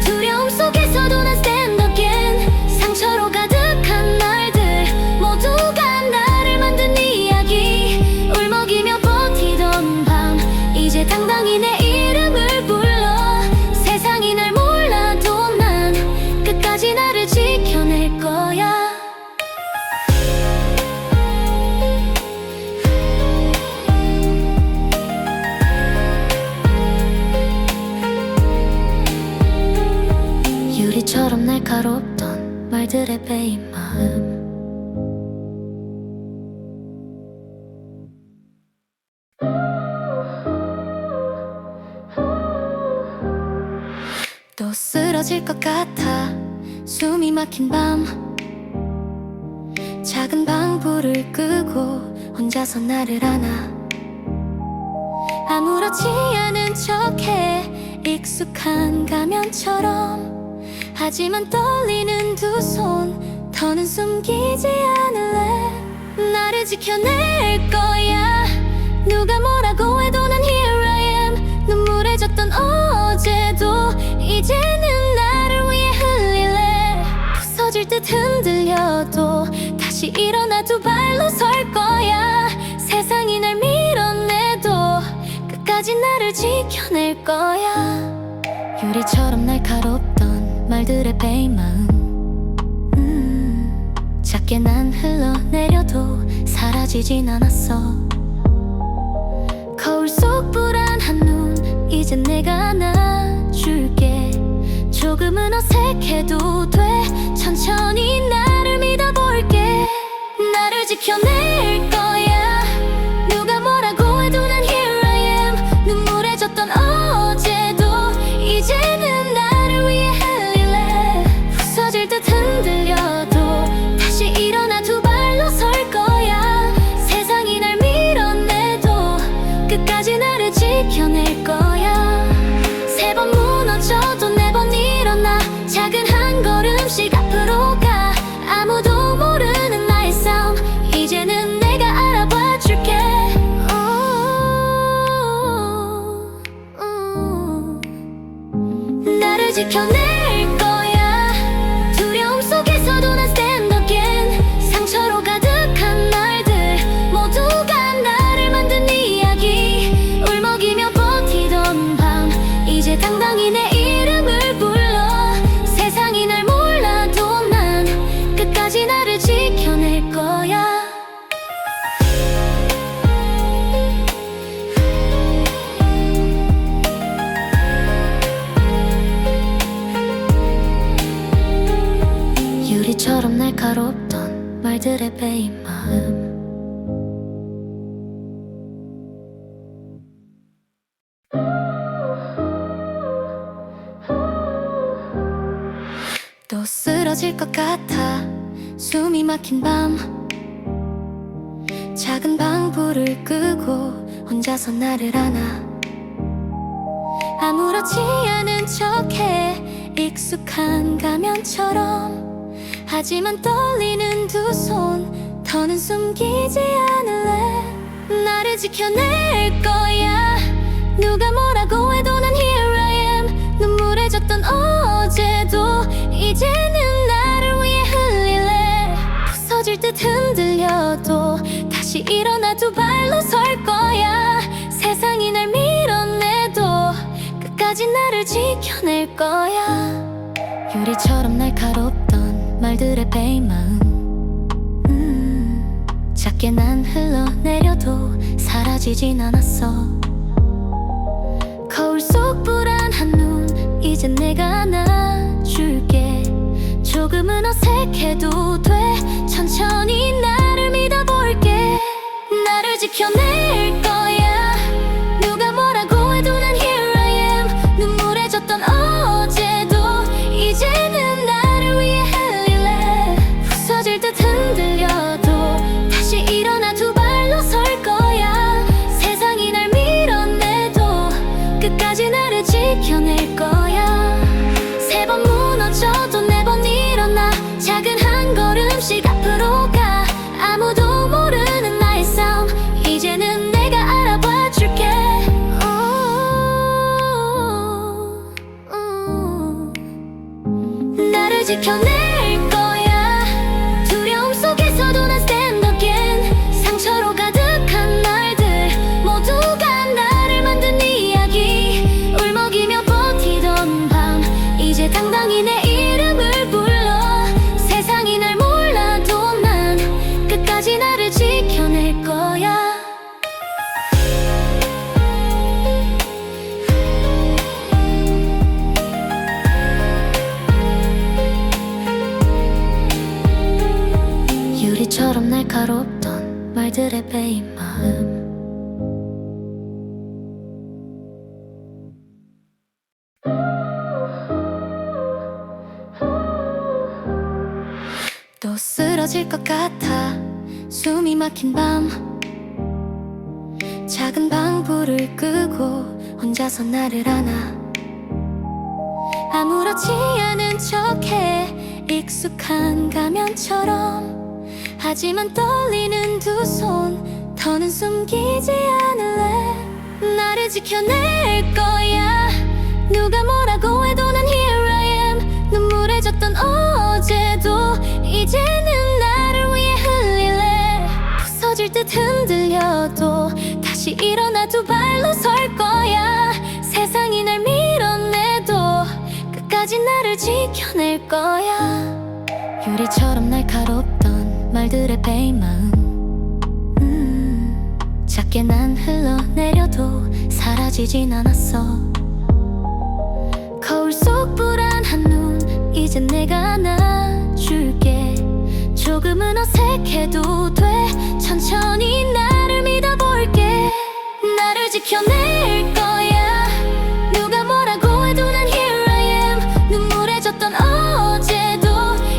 S1: 두려움 속에서도 난 stand again 상처로 가득한 날들 모두가 나를 만든 이야기 울먹이며 버티던 밤 이제 당당히 내 이름을 불러 세상이 날 몰라도 난 끝까지 나를 지켜낼 거야 유리처럼 날카롭던 말들의 베인 마음 또 쓰러질 것 같아 숨이 막힌 밤 작은 방 불을 끄고 혼자서 나를 안아 아무렇지 않은 척해 익숙한 가면처럼 하지만 떨리는 두 손 더는 숨기지 않을래 나를 지켜낼 거야 누가 뭐라고 해도 난 here I am 눈물에 젖던 어제도 이제는 나를 위해 흘릴래 부서질 듯 흔들려도 다시 일어나 두 발로 설 거야 세상이 날 밀어내도 끝까지 나를 지켜낼 거야 유리처럼 날카롭던 말들의 베인 마음 작게 난 흘러내려도 사라지진 않았어 거울 속 불안한 눈 이젠 내가 안아줄게 조금은 어색해도 돼 천천히 나를 믿어볼게 나를 지켜낼 거야 누가 뭐라고 해도 난 here I am 눈물에 젖던 어제도 이제는 나를 위해 흘릴래 부서질 듯 흔들려도 다시 일어나 두 발로 설 거야 세상이 날 밀어내도 끝까지 나를 지켜낼 거야 세 번 무너져도 네 번 일어나 작은 한 걸음씩 앞으로 가 아무도 모르는 나의 싸움 이제는 내가 알아봐 줄게 나를 지켜낼 거야 두려움 속에서도 난 stand again 상처로 가득한 날들 모두가 나를 만든 이야기 울먹이며 버티던 밤 이제 당당히 내 이름을 불러 세상이 날 몰라도 난 끝까지 나를 지켜낼 거야 유리처럼 날카롭던 말들의 베인 마음 또 쓰러질 것 같아 숨이 막힌 밤 작은 방 불을 끄고 혼자서 나를 안아 아무렇지 않은 척해 익숙한 가면처럼 하지만 떨리는 두 손 더는 숨기지 않을래 나를 지켜낼 거야 누가 뭐라고 해도 난 here I am 눈물에 젖던 어제도 이제는 나를 위해 흘릴래 부서질 듯 흔들려도 다시 일어나 두 발로 설 거야 세상이 날 밀어내도 끝까지 나를 지켜낼 거야 유리처럼 날카롭던 말들의 베인 마음 작게 난 흘러내려도 사라지진 않았어 거울 속 불안한 눈 이젠 내가 안아줄게 조금은 어색해도 돼 천천히 나를 믿어볼게 나를 지켜낼 거야 누가 뭐라고 해도 난 here I am 눈물에 젖던 어제도 이제는 나를 위해 흘릴래 부서질 듯 흔들려도 다시 일어나 두 발로 설 거야 세상이 날 밀어내도 끝까지 나를 지켜낼 거야 세 번 무너져도 네 번 일어나 작은 한 걸음씩 앞으로 가 아무도 모르는 나의 싸움 이제는 내가 알아봐 줄게 나를 지켜낼 거야 두려움 속에서도 난 stand again 상처로 가득한 날들 모두가 나를 만든 이야기 울먹이며 버티던 밤 이제 당당히 내 이름을 불러 세상이 날 몰라도 난 끝까지 나를 지켜낼 거야 쓰러질 것 같아 숨이 막힌 밤 작은 방불을 끄고 혼자서 나를 안아 아무렇지 않은 척해 익숙한 가면처럼 하지만 떨리는 두 손 더는 숨기지 않을래 나를 지켜낼 거야 누가 뭐라고 해도 난 here I am 눈물에 젖던 어제도 이제는 나를 위해 흘릴래 부서질 듯 흔들려도 다시 일어나 두 발로 설 거야 세상이 날 밀어내도 끝까지 나를 지켜낼 거야 유리처럼 날카롭던 말들의 베인 마음 작게 난 흘러내려도 사라지진 않았어 거울 속 불안한 눈 이젠 내가 안아줄게 조금은 어색해도 돼 천천히 나를 믿어볼게 나를 지켜낼 거야 누가 뭐라고 해도 난 here I am 눈물에 젖던 어제도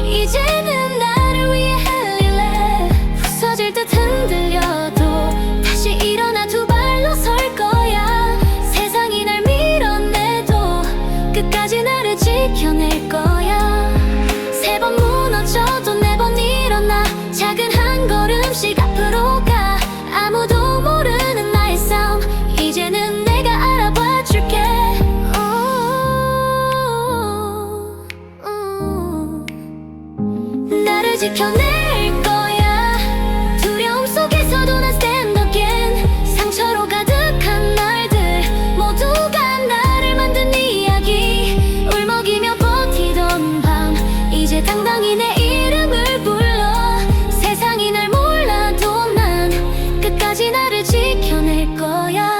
S1: 이제는 나를 위해 흘릴래 부서질 듯 흔들려도 다시 일어나 두 발로 설 거야 세상이 날 밀어내도 끝까지 나를 지켜낼 거야 세 번 무너져도 네 번 일어나 작은 한 걸음씩 앞으로 가 아무도 모르는 나의 싸움 이제는 내가 알아봐 줄게 나를 지켜낼 거야 두려움 속에서도 난 stand again 상처로 가득한 날들 모두가 나를 만든 이야기 울먹이며 버티던 밤 이제 당당히 내 이름을 불러 세상이 날 몰라도 난 끝까지 나를 지켜낼 거야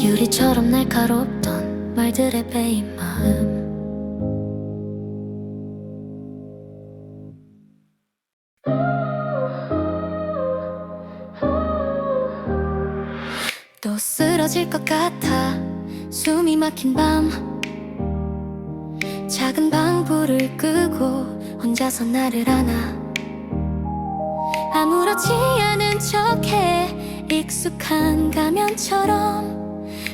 S1: 유리처럼 날카롭던 말들의 베인 마음 또 쓰러질 것 같아 숨이 막힌 밤 작은 방불을 끄고 혼자서 나를 안아 아무렇지 않은 척해 익숙한 가면처럼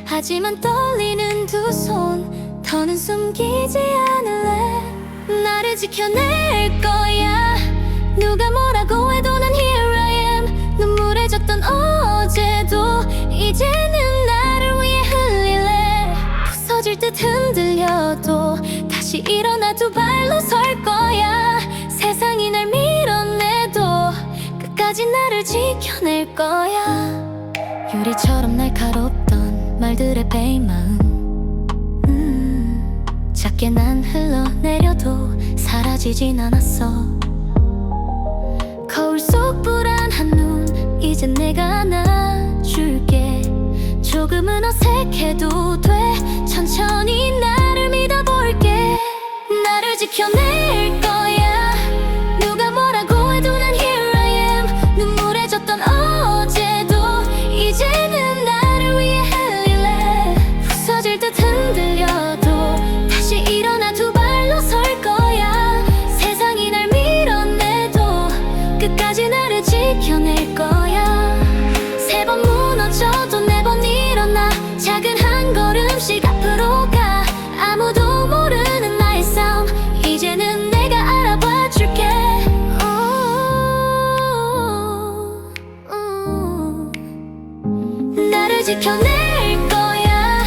S1: 하지만 떨리는 두 손 더는 숨기지 않을래 나를 지켜낼 거야 누가 뭐라고 해도 난 here I am 눈물에 젖던 어제도 이제는 나를 위해 흘릴래 부서질 듯 흔들려도 다시 일어나 두 발로 설 거야 세상이 날 밀어내도 끝까지 나를 지켜낼 거야 유리처럼 날카롭던 말들의 베인 마음 작게 난 흘러내려도 사라지진 않았어 거울 속 불안한 눈 이젠 내가 안아줄게 조금은 어색해도 돼 천천히 나를 믿어볼게 나를 지켜낼 거야 누가 뭐라고 해도 난 here I am 눈물에 젖던 어제도 이제는 나를 위해 흘릴래 부서질 듯 흔들려도 다시 일어나 두 발로 설 거야 세상이 날 밀어내도 끝까지 나를 지켜낼 거야 세 번 무너져도 네 번 일어나 작은 한 걸음씩 앞으로 가 아무도 모르는 나의 싸움 이제는 내가 알아봐 줄게 나를 지켜낼 거야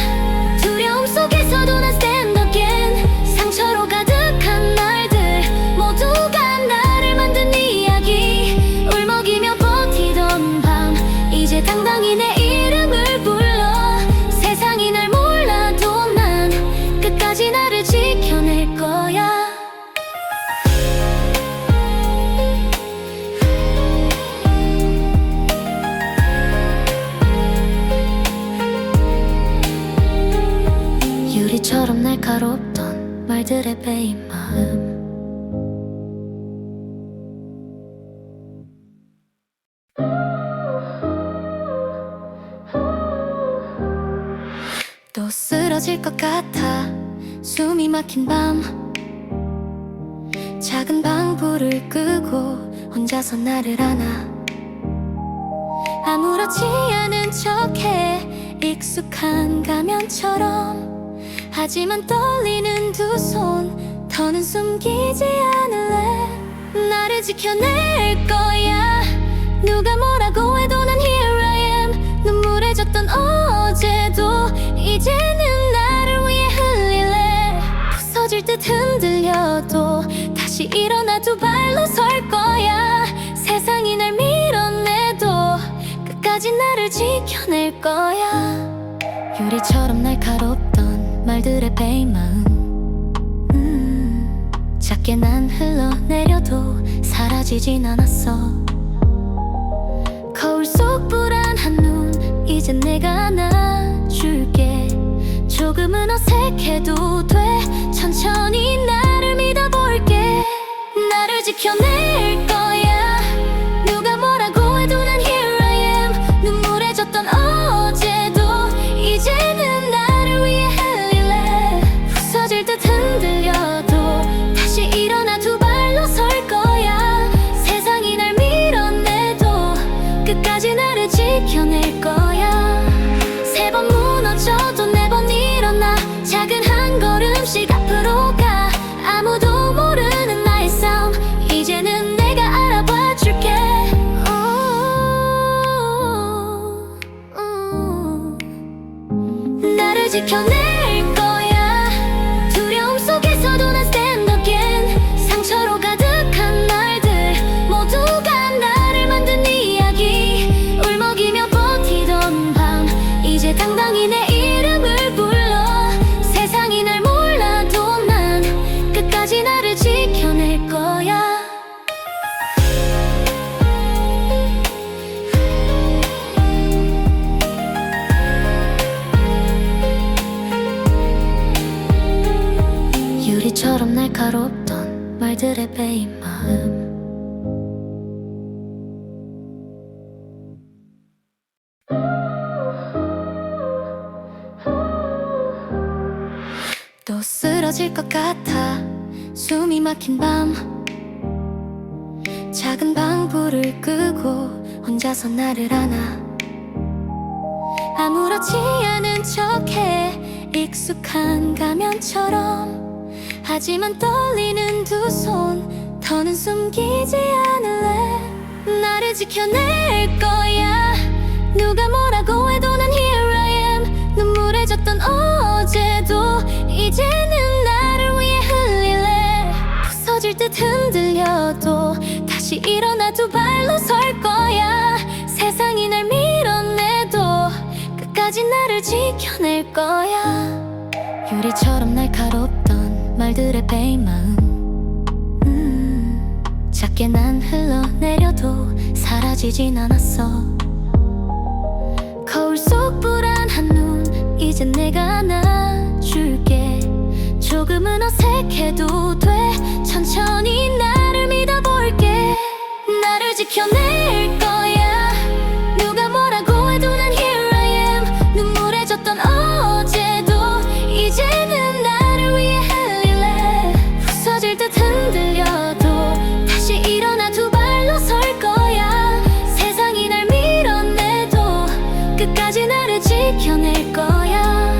S1: 두려움 속에서도 난 stand again 상처로 가득한 날들 모두가 나를 만든 이야기 울먹이며 버티던 밤 이제 당당히 내 이름을 불러 세상이 날 몰라도 난 끝까지 나를 지켜낼 거야 유리처럼 날카롭던 말들의 베인 마음 쓰러질 것 같아 숨이 막힌 밤 작은 방불을 끄고 혼자서 나를 안아 아무렇지 않은 척해 익숙한 가면처럼 하지만 떨리는 두 손 더는 숨기지 않을래 나를 지켜낼 거야 누가 뭐라고 해도 난 here I am 눈물에 젖던 어제도 이제는 나를 위해 흘릴래 부서질 듯 흔들려도 다시 일어나 두 발로 설 거야 세상이 날 밀어내도 끝까지 나를 지켜낼 거야 유리처럼 날카롭던 말들의 베인 마음 작게 난 흘러내려도 사라지진 않았어 거울 속 불안한 눈 이젠 내가 안아줄게 조금은 어색해도 돼 천천히 나를 믿어볼게 나를 지켜낼 거야 누가 뭐라고 해도 난 here I am 눈물에 젖던 어제도 이제는 나를 위해 흘릴래 부서질 듯 흔들려도 다시 일어나 두 발로 설 거야 세상이 날 밀어내도 끝까지 나를 지켜낼 거야 세 번 무너져도 네 번 일어나 작은 한 걸음씩 앞으로 가 아무도 모르는 나의 삶 이제는 내가 알아봐 줄게 나를 지켜낼 거야 두려움 속에서도 난 stand again 상처로 가득한 날들 모두가 나를 만든 이야기 울먹이며 버티던 밤 이제 당당히 내 이름을 불러 세상이 날 몰라도 난 끝까지 나를 지켜낼 거야 유리처럼 날카롭던 말들의 베인 마음 또 쓰러질 것 같아 숨이 막힌 밤 작은 방불을 끄고 혼자서 나를 안아 아무렇지 않은 척해 익숙한 가면처럼 하지만 떨리는 두 손 더는 숨기지 않을래 나를 지켜낼 거야 누가 뭐라고 해도 난 here I am 눈물에 젖던 어제도 이제는 나를 위해 흘릴래 부서질 듯 흔들려도 다시 일어나 두 발로 설 거야 세상이 날 밀어내도 끝까지 나를 지켜낼 거야 유리처럼 날카롭던 말들의 베인 마음 작게 난 흘러내려도 사라지진 않았어 거울 속 불안한 눈 이젠 내가 안아줄게 조금은 어색해도 돼 천천히 나를 믿어볼게 나를 지켜낼 거야 누가 뭐라고 해도 난 here I am 눈물에 젖던 어제도 이제는 나를 위해 흘릴래 부서질 듯 흔들려도 다시 일어나 두 발로 설 거야 세상이 날 밀어내도 끝까지 나를 지켜낼 거야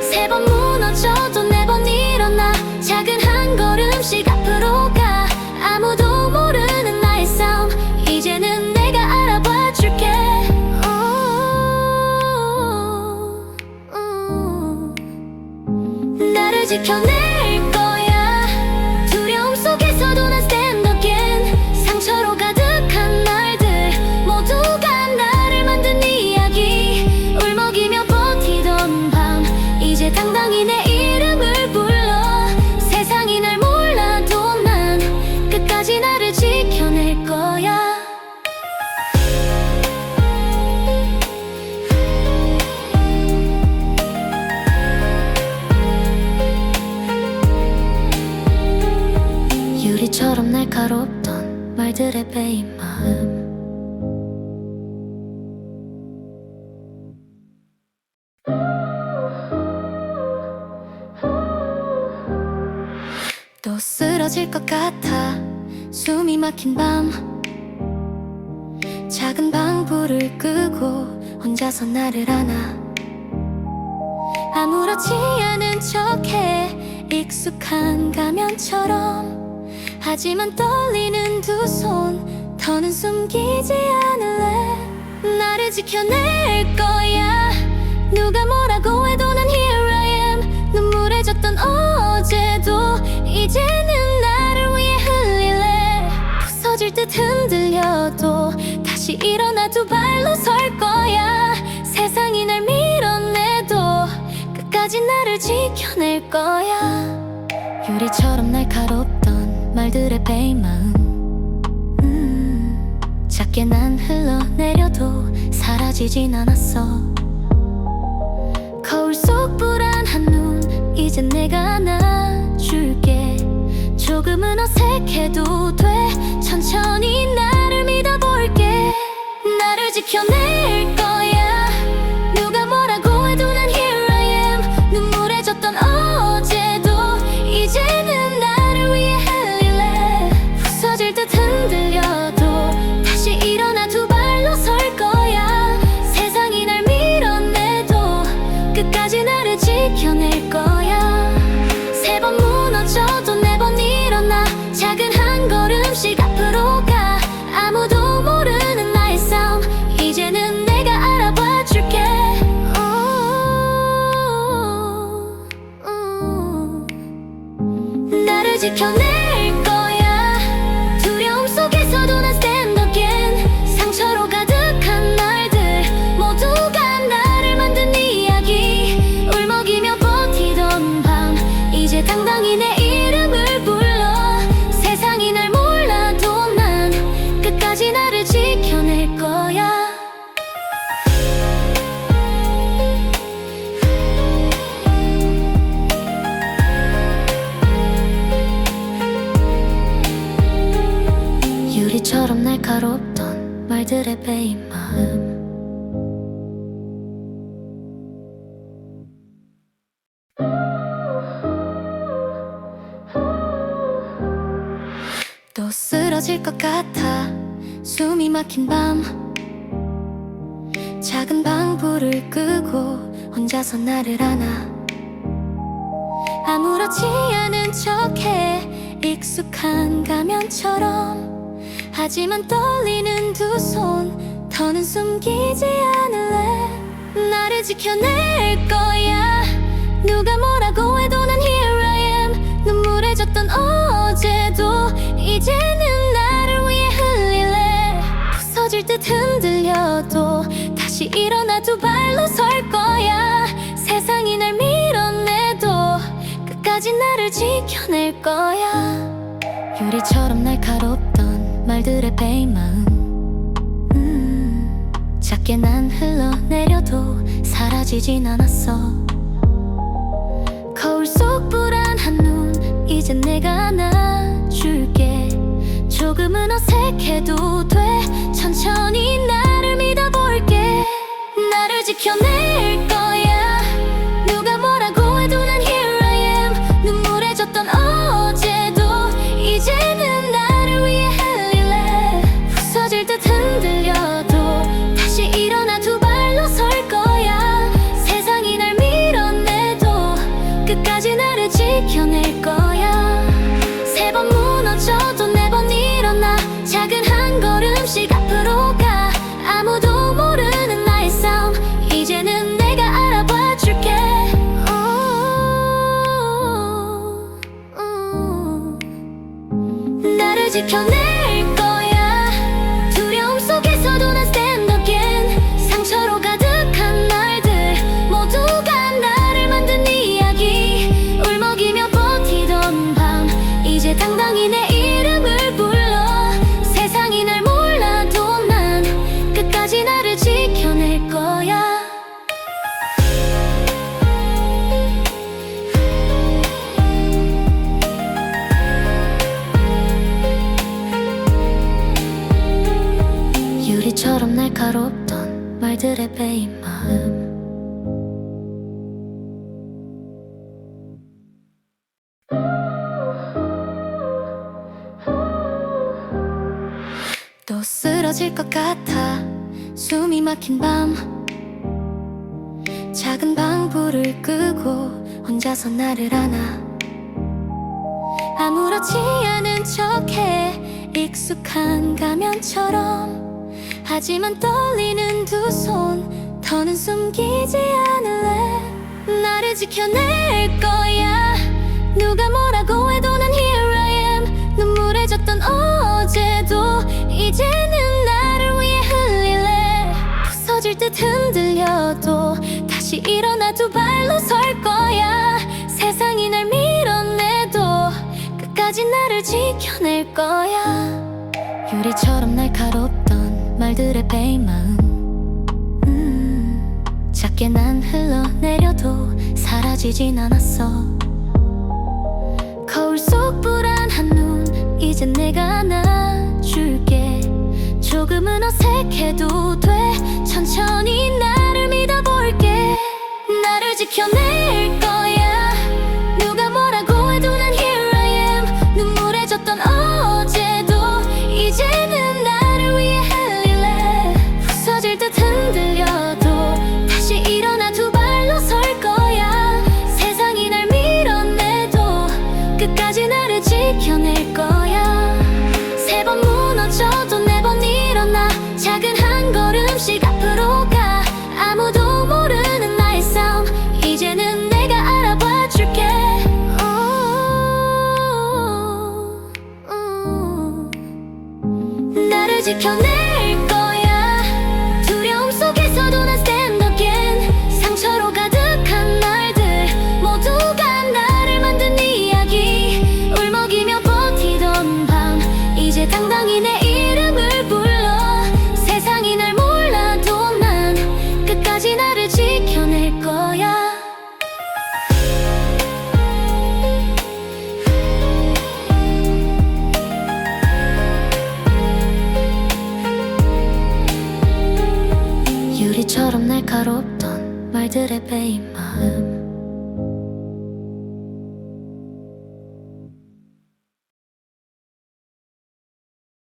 S1: 세 번 무너져도 네 번 일어나 작은 한 걸음씩 앞으로 가 아무도 모르는 나의 삶 이제는 내가 알아봐 줄게 나를 지켜낼 거야 두려움 속에서도 난 stand again 상처로 가득한 날들 모두가 나를 만든 이야기 울먹이며 버티던 밤 이제 당당히 내 이름을 불러 세상이 날 몰라도 난 끝까지 나를 지켜낼 거야 유리처럼 날카롭던 말들의 베인 마음 또 쓰러질 것 같아 숨이 막힌 밤 작은 방불을 끄고 혼자서 나를 안아 아무렇지 않은 척해 익숙한 가면처럼 하지만 떨리는 두 손 더는 숨기지 않을래 나를 지켜낼 거야 누가 뭐라고 해도 난 here I am 눈물에 젖던 어제도 이제는 나를 위해 흘릴래 부서질 듯 흔들려도 다시 일어나 두 발로 설 거야 세상이 날 밀어내도 끝까지 나를 지켜낼 거야 유리처럼 날카롭던 말들의 베인 마음 작게 난 흘러내려도 사라지진 않았어 거울 속 불안한 눈 이젠 내가 안아줄게 조금은 어색해도 돼 천천히 나를 믿어볼게 나를 지켜낼 거야 누가 뭐라고 해도 난 here I am 눈물에 젖던 어제도 이제는 나를 위해 흘릴래 부서질 듯 흔들려도 다시 일어나 두 발로 설 거야 세상이 날 밀어내도 끝까지 나를 지켜낼 거야 세 번 무너져도 네 번 일어나 작은 한 걸음씩 앞으로 가 아무도 모르는 나의 싸움 이제는 내가 알아봐 줄게 나를 지켜낼 거야 두려움 속에서도 난 stand again 상처로 가득한 날들 모두가 나를 만든 이야기 울먹이며 버티던 밤 이제 당당히 내 이름을 불러 세상이 날 몰라도 난 끝까지 나를 지켜낼 거야 유리처럼 날카롭던 말들의 베인 마음 또 쓰러질 것 같아 숨이 막힌 밤 작은 방불을 끄고 혼자서 나를 안아 아무렇지 않은 척해 익숙한 가면처럼 하지만 떨리는 두 손 더는 숨기지 않을래 나를 지켜낼 거야 누가 뭐라고 해도 난 here I am 눈물에 젖던 어제도 이제는 나를 위해 흘릴래 부서질 듯 흔들려도 다시 일어나 두 발로 설 거야 세상이 날 밀어내도 끝까지 나를 지켜낼 거야 유리처럼 날카롭던 말들의 베인 마음 작게 난 흘러내려도 사라지진 않았어 거울 속 불안한 눈 이젠 내가 안아줄게 조금은 어색해도 돼 천천히 나를 믿어볼게 나를 지켜낼 거야 누가 뭐라고 해도 난 here I am 눈물에 젖던 어제도 이제는 나를 위해 흘릴래 부서질 듯 흔들려도 다시 일어나 두 발로 설 거야 세상이 날 밀어내도 끝까지 나를 지켜낼 거야 세 번 무너져도 네 번 일어나 작은 한 걸음씩 앞으로 가 아무도 모르는 나의 싸움 이제는 내가 알아봐 줄게 나를 지켜낼 거야 두려움 속에서도 난 stand again 상처로 가득한 날들 모두가 나를 만든 이야기 울먹이며 버티던 밤 이제 당당히 내 이름을 불러 세상이 날 몰라도 난 끝까지 나를 지켜낼 거야 유리처럼 날카롭던 말들의 베인 마음 쓰러질 것 같아 숨이 막힌 밤 작은 방불을 끄고 혼자서 나를 안아 아무렇지 않은 척해 익숙한 가면처럼 하지만 떨리는 두 손 더는 숨기지 않을래 나를 지켜낼 거야 누가 뭐라고 해도 난 here I am 눈물에 젖던 어제도 이제는 나를 위해 흘릴래 부서질 듯 흔들려도 다시 일어나 두 발로 설 거야 세상이 날 밀어내도 끝까지 나를 지켜낼 거야 유리처럼 날카롭던 말들의 베인 마음 작게 난 흘러내려도 사라지진 않았어 거울 속 불안한 눈 이젠 내가 안아줄게 조금은 어색해도 돼 천천히 나를 믿어볼게 나를 지켜낼 거야 누가 뭐라고 해도 난 here I am 눈물에 젖던 어제도 이제는 나를 위해 흘릴래 부서질 듯 흔들려도 다시 일어나 두 발로 설 거야 세상이 날 밀어내도 끝까지 나를 지켜낼 거야 세 번 무너져도 네 번 일어나 작은 한 걸음씩 앞으로 가 아무도 모르는 나의 싸움 이제는 내가 알아봐 줄게 나를 지켜낼 거야 두려움 속에서도 난 stand again 상처로 가득한 날들 모두가 나를 만든 이야기 울먹이며 버티던 밤 이제 당당히 내 이름을 불러 세상이 날 몰라도 난 끝까지 나를 지켜낼 거야 유리처럼 날카롭던 말들의 베인 마음